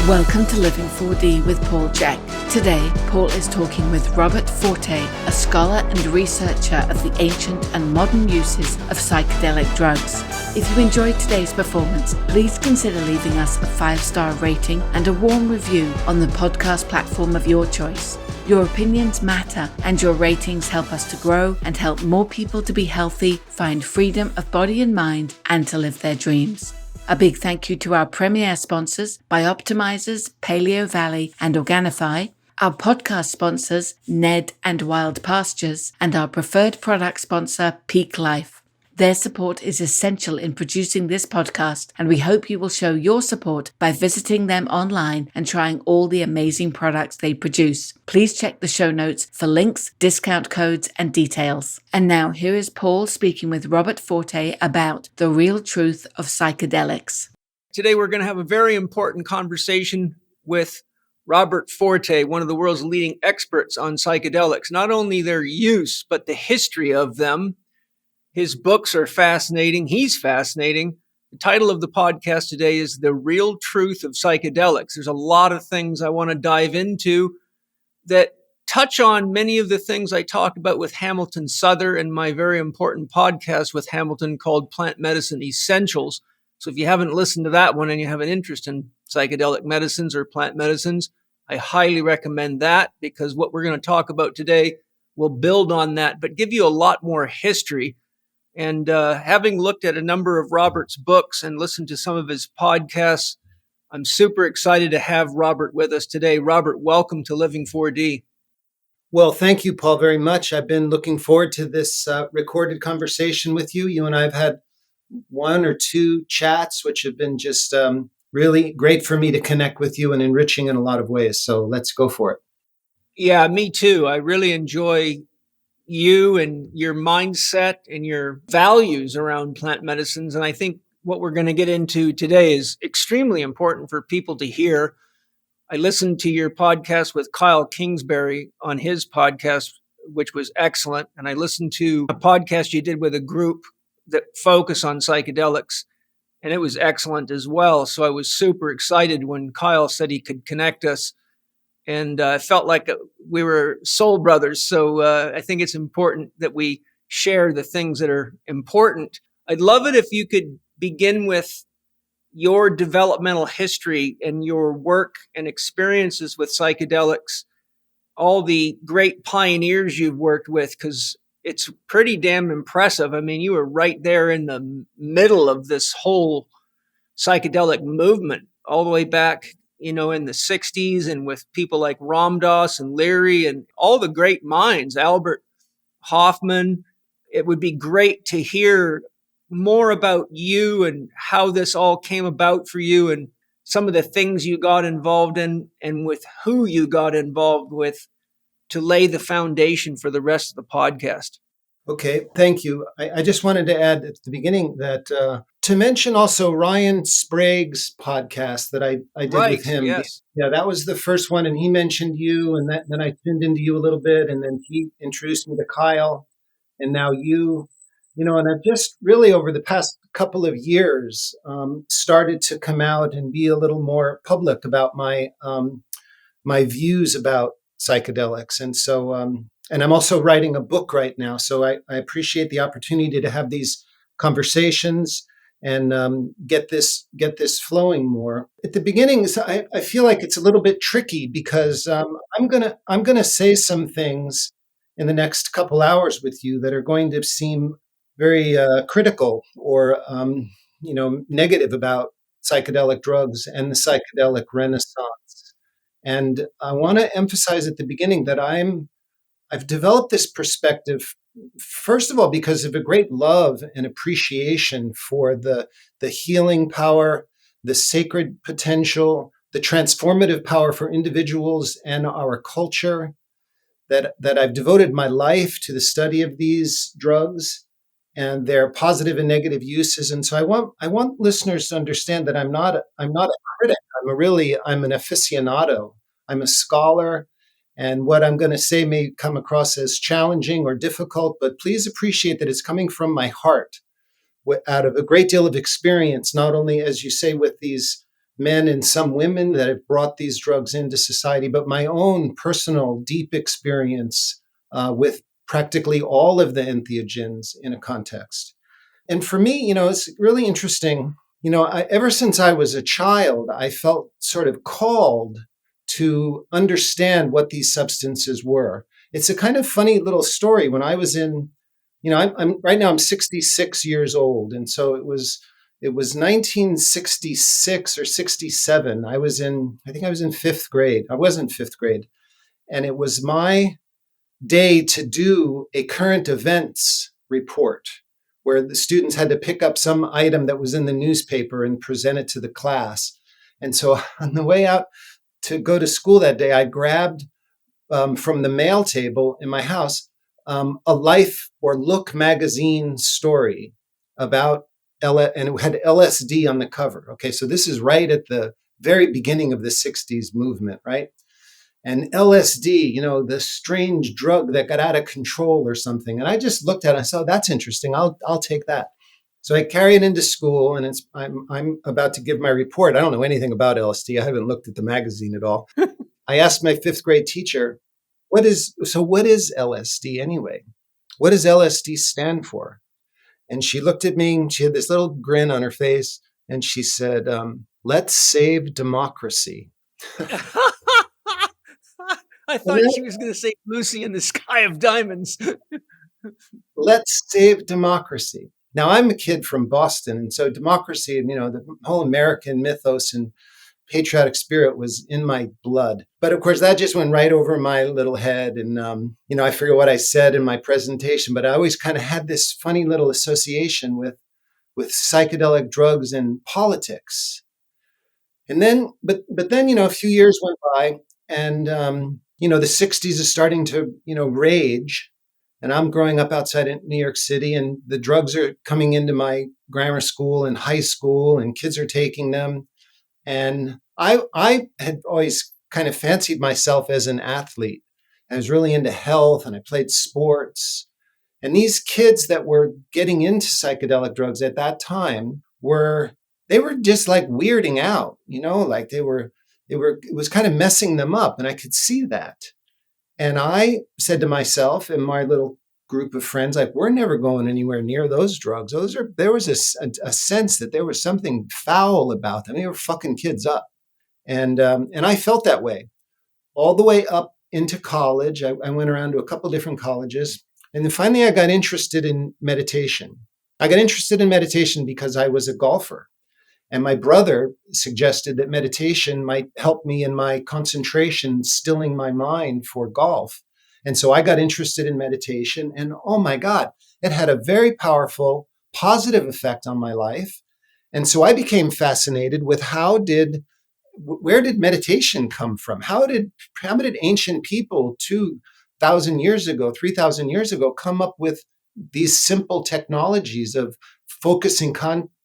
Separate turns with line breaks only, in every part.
Welcome to Living 4D with Paul Chek. Today, Paul is talking with Robert Forte, a scholar and researcher of the ancient and modern uses of psychedelic drugs. If you enjoyed today's performance, please consider leaving us a 5-star rating and a warm review on the podcast platform of your choice. Your opinions matter, and your ratings help us to grow and help more people to be healthy, find freedom of body and mind, and to live their dreams. A big thank you to our premier sponsors, Bioptimizers, Paleo Valley, and Organifi, our podcast sponsors, Ned and Wild Pastures, and our preferred product sponsor, Peak Life. Their support is essential in producing this podcast, and we hope you will show your support by visiting them online and trying all the amazing products they produce. Please check the show notes for links, discount codes, and details. And now here is Paul speaking with Robert Forte about the real truth of psychedelics.
Today we're going to have a very important conversation with Robert Forte, one of the world's leading experts on psychedelics, not only their use, but the history of them. His books are fascinating. He's fascinating. The title of the podcast today is The Real Truth of Psychedelics. There's a lot of things I want to dive into that touch on many of the things I talk about with Hamilton Souther and my very important podcast with Hamilton called Plant Medicine Essentials. So if you haven't listened to that one and you have an interest in psychedelic medicines or plant medicines, I highly recommend that, because what we're going to talk about today will build on that, but give you a lot more history. And having looked at a number of Robert's books and listened to some of his podcasts, I'm super excited to have Robert with us today. Robert, welcome to Living 4D.
Well, thank you, Paul, very much. I've been looking forward to this recorded conversation with you. You and I have had one or two chats, which have been just really great for me to connect with you and enriching in a lot of ways. So let's go for it.
Yeah, me too. I really enjoy you and your mindset and your values around plant medicines. And I think what we're going to get into today is extremely important for people to hear. I listened to your podcast with Kyle Kingsbury on his podcast, which was excellent. And I listened to a podcast you did with a group that focus on psychedelics, and it was excellent as well. So I was super excited when Kyle said he could connect us. And I felt like we were soul brothers. So I think it's important that we share the things that are important. I'd love it if you could begin with your developmental history and your work and experiences with psychedelics, all the great pioneers you've worked with, because it's pretty damn impressive. I mean, you were right there in the middle of this whole psychedelic movement all the way back, in the 60s, and with people like Ram Dass and Leary and all the great minds, Albert Hoffman. It would be great to hear more about you and how this all came about for you and some of the things you got involved in and with who you got involved with to lay the foundation for the rest of the podcast.
Okay, thank you. I just wanted to add at the beginning that to mention also Ryan Sprague's podcast that I did with him.
Yes.
Yeah, that was the first one, and he mentioned you, and then I tuned into you a little bit, and then he introduced me to Kyle, and now you. And I've just really over the past couple of years started to come out and be a little more public about my my views about psychedelics, and so. And I'm also writing a book right now, so I appreciate the opportunity to have these conversations and get this flowing more. At the beginning, I feel like it's a little bit tricky because I'm gonna say some things in the next couple hours with you that are going to seem very critical or negative about psychedelic drugs and the psychedelic renaissance. And I want to emphasize at the beginning that I've developed this perspective, first of all, because of a great love and appreciation for the healing power, the sacred potential, the transformative power for individuals and our culture, that I've devoted my life to the study of these drugs and their positive and negative uses. And so I want listeners to understand that I'm not a critic. I'm an aficionado. I'm a scholar. And what I'm going to say may come across as challenging or difficult, but please appreciate that it's coming from my heart, out of a great deal of experience, not only, as you say, with these men and some women that have brought these drugs into society, but my own personal deep experience with practically all of the entheogens in a context. And for me, it's really interesting. Ever since I was a child, I felt sort of called to understand what these substances were. It's a kind of funny little story. When I was in, I'm right now I'm 66 years old, and so it was 1966 or 67. I think I was in fifth grade. I was in fifth grade, and it was my day to do a current events report where the students had to pick up some item that was in the newspaper and present it to the class. And so on the way out to go to school that day, I grabbed from the mail table in my house a Life or Look magazine story about and it had LSD on the cover. Okay, so this is right at the very beginning of the 60s movement, right? And LSD, the strange drug that got out of control or something. And I just looked at it and I said, oh, that's interesting. I'll take that. So I carry it into school, and I'm about to give my report. I don't know anything about LSD. I haven't looked at the magazine at all. I asked my fifth grade teacher, what is LSD anyway? What does LSD stand for? And she looked at me and she had this little grin on her face and she said, let's save democracy.
I thought she was going to say Lucy in the Sky of Diamonds.
Let's save democracy. Now, I'm a kid from Boston, and so democracy, the whole American mythos and patriotic spirit was in my blood. But of course, that just went right over my little head. And, I forget what I said in my presentation, but I always kind of had this funny little association with psychedelic drugs and politics. And then, but then, a few years went by, and, the 60s is starting to, rage. And I'm growing up outside in New York City, and the drugs are coming into my grammar school and high school, and kids are taking them. And I had always kind of fancied myself as an athlete. I was really into health, and I played sports. And these kids that were getting into psychedelic drugs at that time they were just like weirding out, like it was kind of messing them up. And I could see that. And I said to myself and my little group of friends, like, we're never going anywhere near those drugs. There was a sense that there was something foul about them. They were fucking kids up. And I felt that way all the way up into college. I went around to a couple different colleges. And then finally I got interested in meditation. I got interested in meditation because I was a golfer. And my brother suggested that meditation might help me in my concentration, stilling my mind for golf. And so I got interested in meditation, and oh my God, it had a very powerful, positive effect on my life. And so I became fascinated with where did meditation come from? How did ancient people 2,000 years ago, 3,000 years ago, come up with these simple technologies of focusing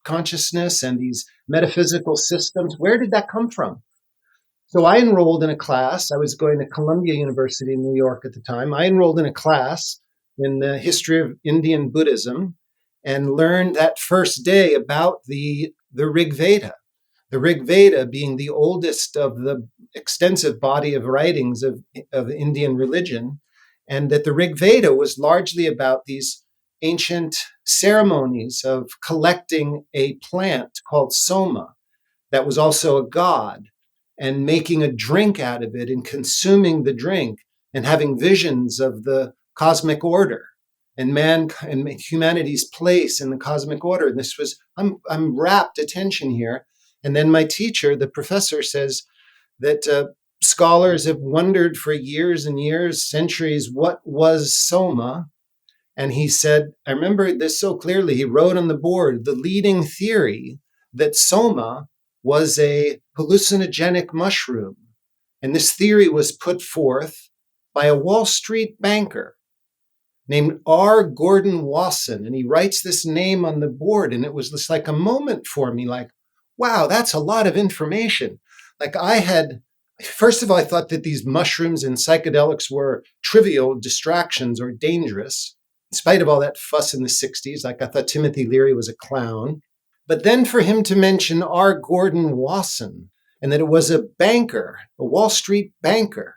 consciousness and these metaphysical systems? Where did that come from? So I enrolled in a class. I was going to Columbia University in New York at the time. I enrolled in a class in the history of Indian Buddhism and learned that first day about the Rig Veda. The Rig Veda being the oldest of the extensive body of writings of Indian religion, and that the Rig Veda was largely about these ancient ceremonies of collecting a plant called soma that was also a god, and making a drink out of it and consuming the drink and having visions of the cosmic order and humanity's place in the cosmic order. And this was, I'm rapt attention here. And then my teacher, the professor, says that scholars have wondered for years and years, centuries, what was soma. And he said, I remember this so clearly, he wrote on the board, the leading theory that soma was a hallucinogenic mushroom. And this theory was put forth by a Wall Street banker named R. Gordon Wasson. And he writes this name on the board. And it was just like a moment for me, like, wow, that's a lot of information. Like first of all, I thought that these mushrooms and psychedelics were trivial distractions or dangerous. In spite of all that fuss in the 60s, like I thought Timothy Leary was a clown. But then for him to mention R. Gordon Wasson, and that it was a banker, a Wall Street banker,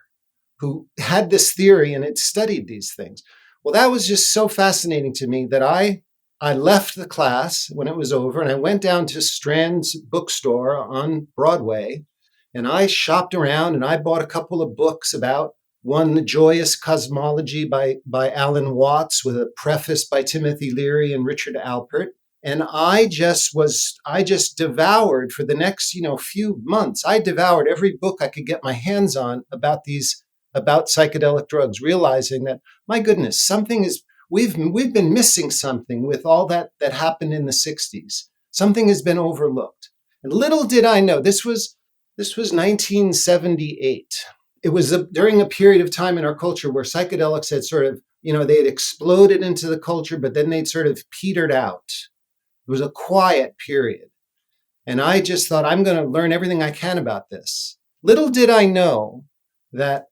who had this theory and had studied these things. Well, that was just so fascinating to me that I left the class when it was over and I went down to Strand's bookstore on Broadway and I shopped around and I bought a couple of books about one, The Joyous Cosmology by Alan Watts with a preface by Timothy Leary and Richard Alpert. And I just devoured for the next, few months. I devoured every book I could get my hands on about psychedelic drugs, realizing that, my goodness, we've been missing something with all that happened in the 60s. Something has been overlooked. And little did I know, this was 1978. It was during a period of time in our culture where psychedelics had sort of, they had exploded into the culture, but then they'd sort of petered out. It was a quiet period. And I just thought, I'm going to learn everything I can about this. Little did I know that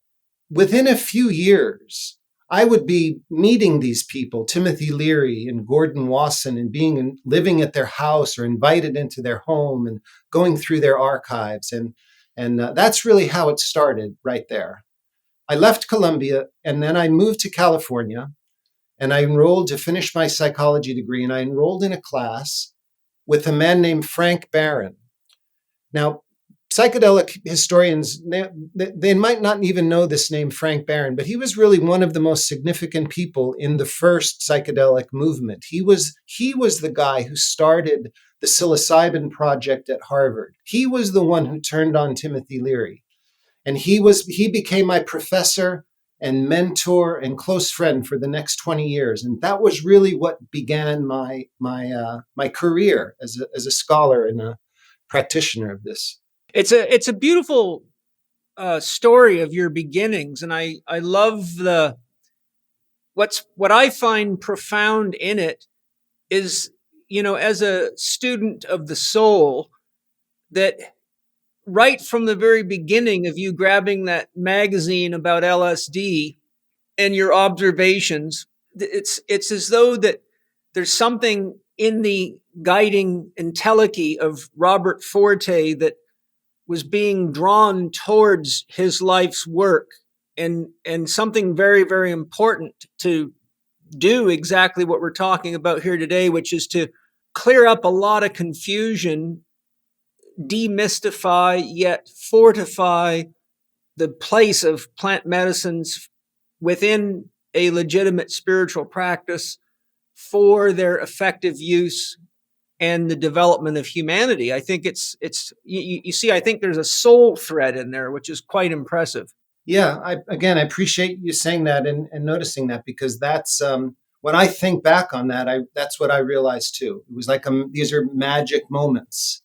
within a few years, I would be meeting these people, Timothy Leary and Gordon Wasson, and living at their house or invited into their home and going through their archives. And that's really how it started right there. I left Columbia and then I moved to California and I enrolled to finish my psychology degree. And I enrolled in a class with a man named Frank Barron. Now, psychedelic historians, they might not even know this name, Frank Barron, but he was really one of the most significant people in the first psychedelic movement. He was the guy who started the psilocybin project at Harvard. He was the one who turned on Timothy Leary. And he became my professor and mentor and close friend for the next 20 years. And that was really what began my career as a scholar and a practitioner of this.
It's a beautiful story of your beginnings, and I love what I find profound in it is, as a student of the soul, that right from the very beginning of you grabbing that magazine about LSD and your observations, it's as though that there's something in the guiding entelechy of Robert Forte that was being drawn towards his life's work, and something very, very important to do exactly what we're talking about here today, which is to clear up a lot of confusion, demystify yet fortify the place of plant medicines within a legitimate spiritual practice for their effective use and the development of humanity. I think you see, I think there's a soul thread in there, which is quite impressive.
Yeah, I appreciate you saying that and noticing that, because that's when I think back on that, that's what I realized too. It was like these are magic moments.